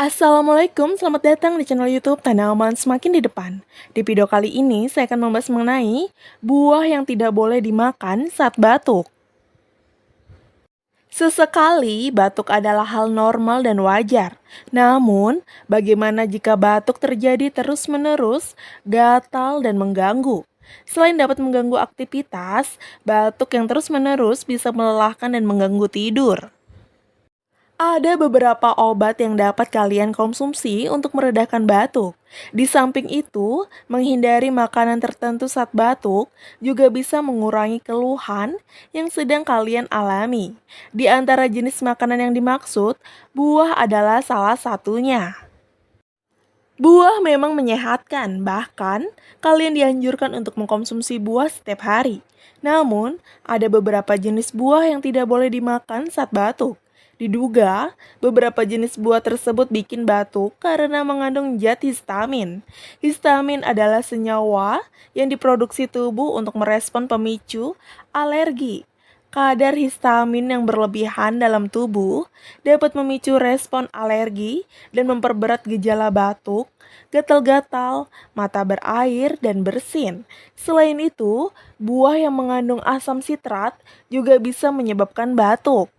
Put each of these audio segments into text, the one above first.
Assalamualaikum, selamat datang di channel YouTube Tanaman Semakin di Depan. Di video kali ini saya akan membahas mengenai buah yang tidak boleh dimakan saat batuk. Sesekali batuk adalah hal normal dan wajar. Namun, bagaimana jika batuk terjadi terus-menerus, gatal dan mengganggu? Selain dapat mengganggu aktivitas, batuk yang terus-menerus bisa melelahkan dan mengganggu tidur. Ada beberapa obat yang dapat kalian konsumsi untuk meredakan batuk. Di samping itu, menghindari makanan tertentu saat batuk juga bisa mengurangi keluhan yang sedang kalian alami. Di antara jenis makanan yang dimaksud, buah adalah salah satunya. Buah memang menyehatkan, bahkan kalian dianjurkan untuk mengkonsumsi buah setiap hari. Namun, ada beberapa jenis buah yang tidak boleh dimakan saat batuk. Diduga, beberapa jenis buah tersebut bikin batuk karena mengandung zat histamin. Histamin adalah senyawa yang diproduksi tubuh untuk merespon pemicu alergi. Kadar histamin yang berlebihan dalam tubuh dapat memicu respon alergi dan memperberat gejala batuk, gatal-gatal, mata berair, dan bersin. Selain itu, buah yang mengandung asam sitrat juga bisa menyebabkan batuk.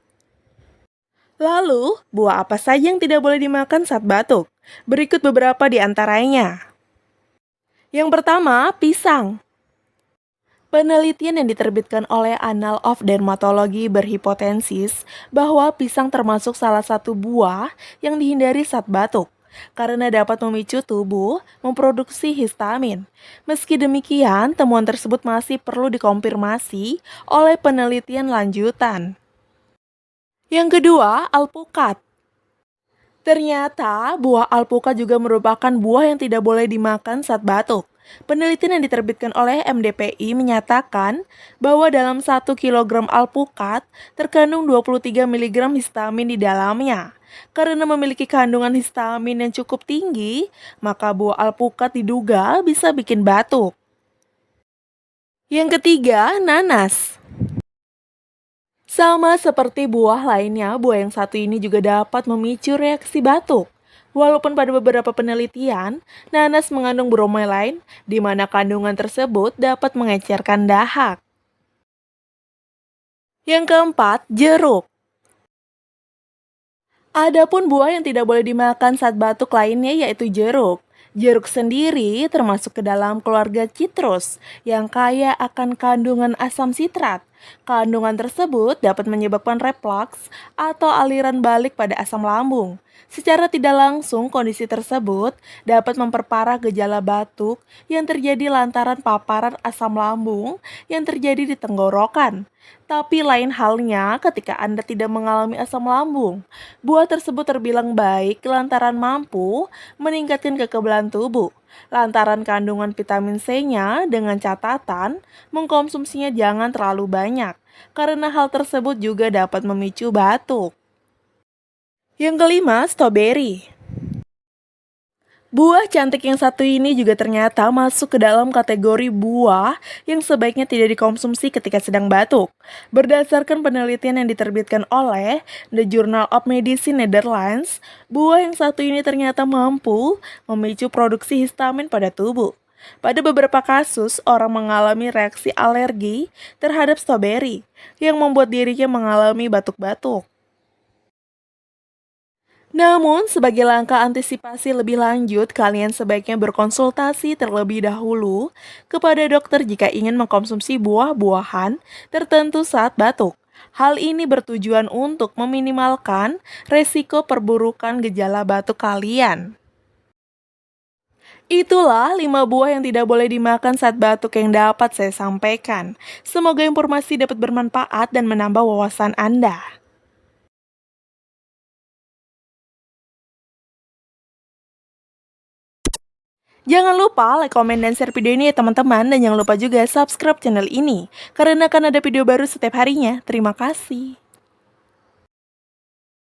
Lalu, buah apa saja yang tidak boleh dimakan saat batuk? Berikut beberapa di antaranya. Yang pertama, pisang. Penelitian yang diterbitkan oleh Annals of Dermatology berhipotesis bahwa pisang termasuk salah satu buah yang dihindari saat batuk, karena dapat memicu tubuh memproduksi histamin. Meski demikian, temuan tersebut masih perlu dikonfirmasi oleh penelitian lanjutan. Yang kedua, alpukat. Ternyata buah alpukat juga merupakan buah yang tidak boleh dimakan saat batuk. Penelitian yang diterbitkan oleh MDPI menyatakan bahwa dalam 1 kilogram alpukat terkandung 23 miligram histamin di dalamnya. Karena memiliki kandungan histamin yang cukup tinggi, maka buah alpukat diduga bisa bikin batuk. Yang ketiga, nanas. Sama seperti buah lainnya, buah yang satu ini juga dapat memicu reaksi batuk. Walaupun pada beberapa penelitian, nanas mengandung bromelain, di mana kandungan tersebut dapat mengecerkan dahak. Yang keempat, jeruk. Adapun buah yang tidak boleh dimakan saat batuk lainnya yaitu jeruk. Jeruk sendiri termasuk ke dalam keluarga citrus yang kaya akan kandungan asam sitrat. Kandungan tersebut dapat menyebabkan reflux atau aliran balik pada asam lambung. Secara tidak langsung, kondisi tersebut dapat memperparah gejala batuk yang terjadi lantaran paparan asam lambung yang terjadi di tenggorokan. Tapi lain halnya ketika Anda tidak mengalami asam lambung. Buah tersebut terbilang baik lantaran mampu meningkatkan kekebalan tubuh. Lantaran kandungan vitamin C-nya dengan catatan mengkonsumsinya jangan terlalu banyak, karena hal tersebut juga dapat memicu batuk. Yang kelima, stroberi. Buah cantik yang satu ini juga ternyata masuk ke dalam kategori buah yang sebaiknya tidak dikonsumsi ketika sedang batuk. Berdasarkan penelitian yang diterbitkan oleh The Journal of Medicine Netherlands, buah yang satu ini ternyata mampu memicu produksi histamin pada tubuh. Pada beberapa kasus, orang mengalami reaksi alergi terhadap stroberi yang membuat dirinya mengalami batuk-batuk. Namun, sebagai langkah antisipasi lebih lanjut, kalian sebaiknya berkonsultasi terlebih dahulu kepada dokter jika ingin mengkonsumsi buah-buahan tertentu saat batuk. Hal ini bertujuan untuk meminimalkan resiko perburukan gejala batuk kalian. Itulah 5 buah yang tidak boleh dimakan saat batuk yang dapat saya sampaikan. Semoga informasi dapat bermanfaat dan menambah wawasan Anda. Jangan lupa like, komen, dan share video ini ya teman-teman. Dan jangan lupa juga subscribe channel ini, karena akan ada video baru setiap harinya. Terima kasih.